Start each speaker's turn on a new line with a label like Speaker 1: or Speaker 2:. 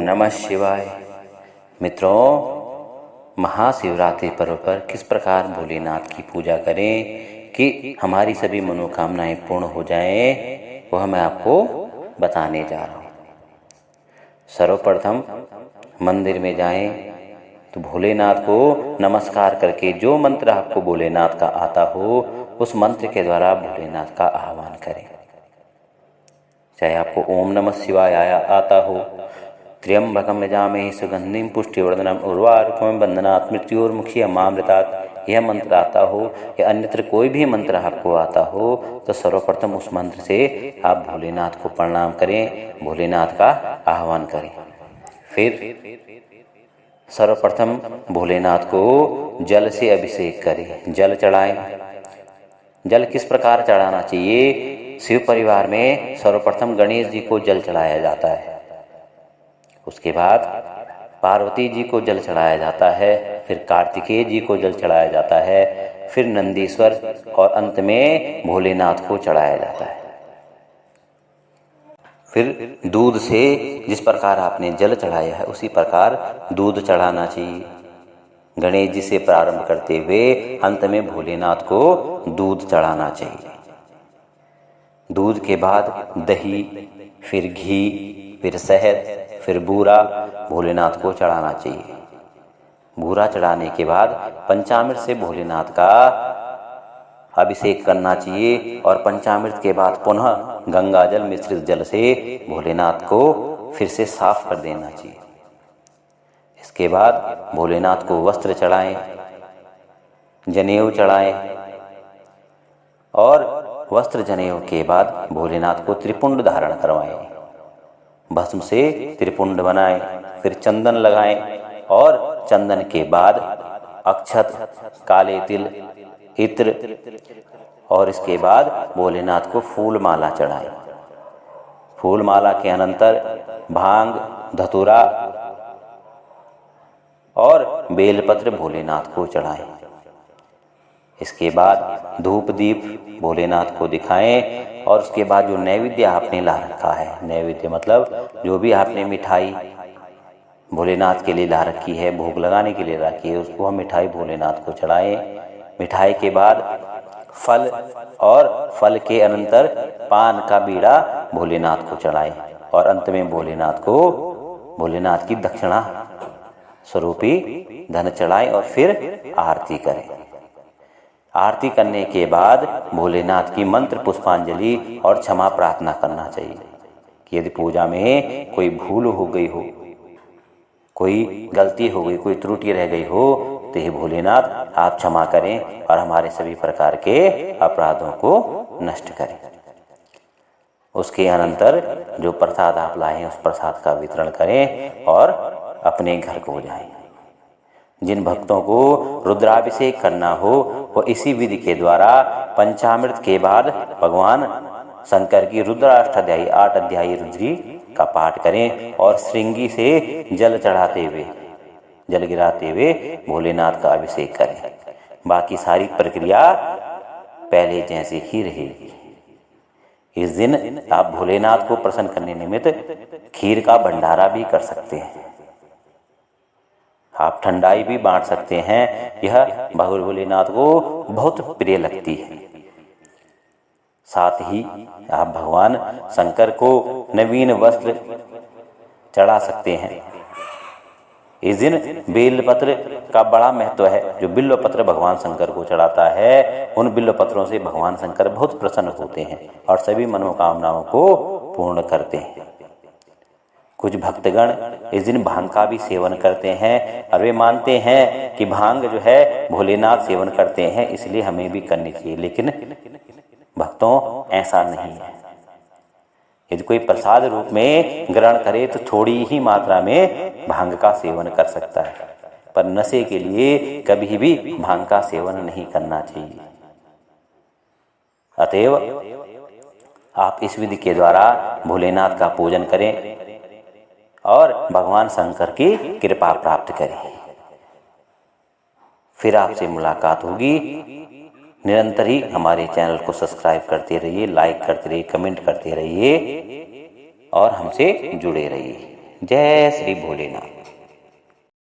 Speaker 1: नमः शिवाय। मित्रों, महाशिवरात्रि पर्व पर किस प्रकार भोलेनाथ की पूजा करें कि हमारी सभी मनोकामनाएं पूर्ण हो जाएं, वह मैं आपको बताने जा रहा हूँ। सर्वप्रथम मंदिर में जाएं तो भोलेनाथ को नमस्कार करके जो मंत्र आपको भोलेनाथ का आता हो उस मंत्र के द्वारा भोलेनाथ का आह्वान करें। चाहे आपको ओम नमः शिवाय आता हो, त्र्यंबकम यजामहे सुगंधिम पुष्टिवर्धनम उर्वारुकम बंधनात् मृत्योर्मुक्षीयमामृतात्, यह मंत्र आता हो या अन्यत्र कोई भी मंत्र आपको आता हो तो सर्वप्रथम उस मंत्र से आप भोलेनाथ को प्रणाम करें, भोलेनाथ का आह्वान करें। फिर सर्वप्रथम भोलेनाथ को जल से अभिषेक करें, जल चढ़ाएं। जल किस प्रकार चढ़ाना चाहिए? शिव परिवार में सर्वप्रथम गणेश जी को जल चढ़ाया जाता है, उसके बाद पार्वती जी को जल चढ़ाया जाता है, फिर कार्तिकेय जी को जल चढ़ाया जाता है, फिर नंदीश्वर और अंत में भोलेनाथ को चढ़ाया जाता है। फिर दूध से जिस प्रकार आपने जल चढ़ाया है उसी प्रकार दूध चढ़ाना चाहिए। गणेश जी से प्रारंभ करते हुए अंत में भोलेनाथ को दूध चढ़ाना चाहिए। दूध के बाद दही, फिर घी, फिर शहद, फिर बूरा भोलेनाथ को चढ़ाना चाहिए। बूरा चढ़ाने के बाद पंचामृत से भोलेनाथ का अभिषेक करना चाहिए और पंचामृत के बाद पुनः गंगा जल मिश्रित जल से भोलेनाथ को फिर से साफ कर देना चाहिए। इसके बाद भोलेनाथ को वस्त्र चढ़ाएं, जनेऊ चढ़ाएं और वस्त्र जनेऊ के बाद भोलेनाथ को त्रिपुंड धारण करवाएं, भस्म से त्रिपुंड बनाएं, फिर चंदन लगाएं और चंदन के बाद अक्षत, काले तिल, इत्र और इसके बाद भोलेनाथ को फूल माला चढ़ाएं। फूल माला के अनंतर भांग, धतूरा और बेलपत्र भोलेनाथ को चढ़ाएं। इसके बाद धूप दीप भोलेनाथ को दिखाएं और उसके बाद जो नैवेद्य आपने ला रखा है, नैवेद्य मतलब जो भी आपने मिठाई भोलेनाथ के लिए ला रखी है, भोग लगाने के लिए रखी है, उसको हम मिठाई भोलेनाथ को चढ़ाएं। मिठाई के बाद फल और फल के अनंतर पान का बीड़ा भोलेनाथ को चढ़ाएं और अंत में भोलेनाथ की दक्षिणा स्वरूपी धन चढ़ाएं और फिर आरती करें। आरती करने के बाद भोलेनाथ की मंत्र पुष्पांजलि और क्षमा प्रार्थना करना चाहिए कि यदि पूजा में कोई भूल हो गई हो, कोई गलती हो गई, कोई त्रुटि रह गई हो तो हे भोलेनाथ आप क्षमा करें और हमारे सभी प्रकार के अपराधों को नष्ट करें। उसके अनंतर जो प्रसाद आप लाए हैं उस प्रसाद का वितरण करें और अपने घर को जाएं। जिन भक्तों को रुद्राभिषेक करना हो वो इसी विधि के द्वारा पंचामृत के बाद भगवान शंकर की रुद्राष्टाध्यायी 8 अध्यायी रुद्री का पाठ करें और श्रृंगी से जल चढ़ाते हुए, जल गिराते हुए भोलेनाथ का अभिषेक करें। बाकी सारी प्रक्रिया पहले जैसे ही रहेगी। इस दिन आप भोलेनाथ को प्रसन्न करने निमित्त खीर का भंडारा भी कर सकते हैं, आप ठंडाई भी बांट सकते हैं। यह भोलेनाथ को बहुत प्रिय लगती है। साथ ही आप भगवान शंकर को नवीन वस्त्र चढ़ा सकते हैं। इस दिन बेलपत्र का बड़ा महत्व है। जो बिल्व पत्र भगवान शंकर को चढ़ाता है उन बिल्व पत्रों से भगवान शंकर बहुत प्रसन्न होते हैं और सभी मनोकामनाओं को पूर्ण करते हैं। कुछ भक्तगण इस दिन भांग का भी सेवन करते हैं और वे मानते हैं कि भांग जो है भोलेनाथ सेवन करते हैं इसलिए हमें भी करनी चाहिए, लेकिन भक्तों ऐसा नहीं है। यदि कोई प्रसाद रूप में ग्रहण करे तो थोड़ी ही मात्रा में भांग का सेवन कर सकता है, पर नशे के लिए कभी भी भांग का सेवन नहीं करना चाहिए। अतएव आप इस विधि के द्वारा भोलेनाथ का पूजन करें और भगवान शंकर की कृपा प्राप्त करें। फिर आपसे मुलाकात होगी। निरंतर ही हमारे चैनल को सब्सक्राइब करते रहिए, लाइक करते रहिए, कमेंट करते रहिए और हमसे जुड़े रहिए। जय श्री भोलेनाथ।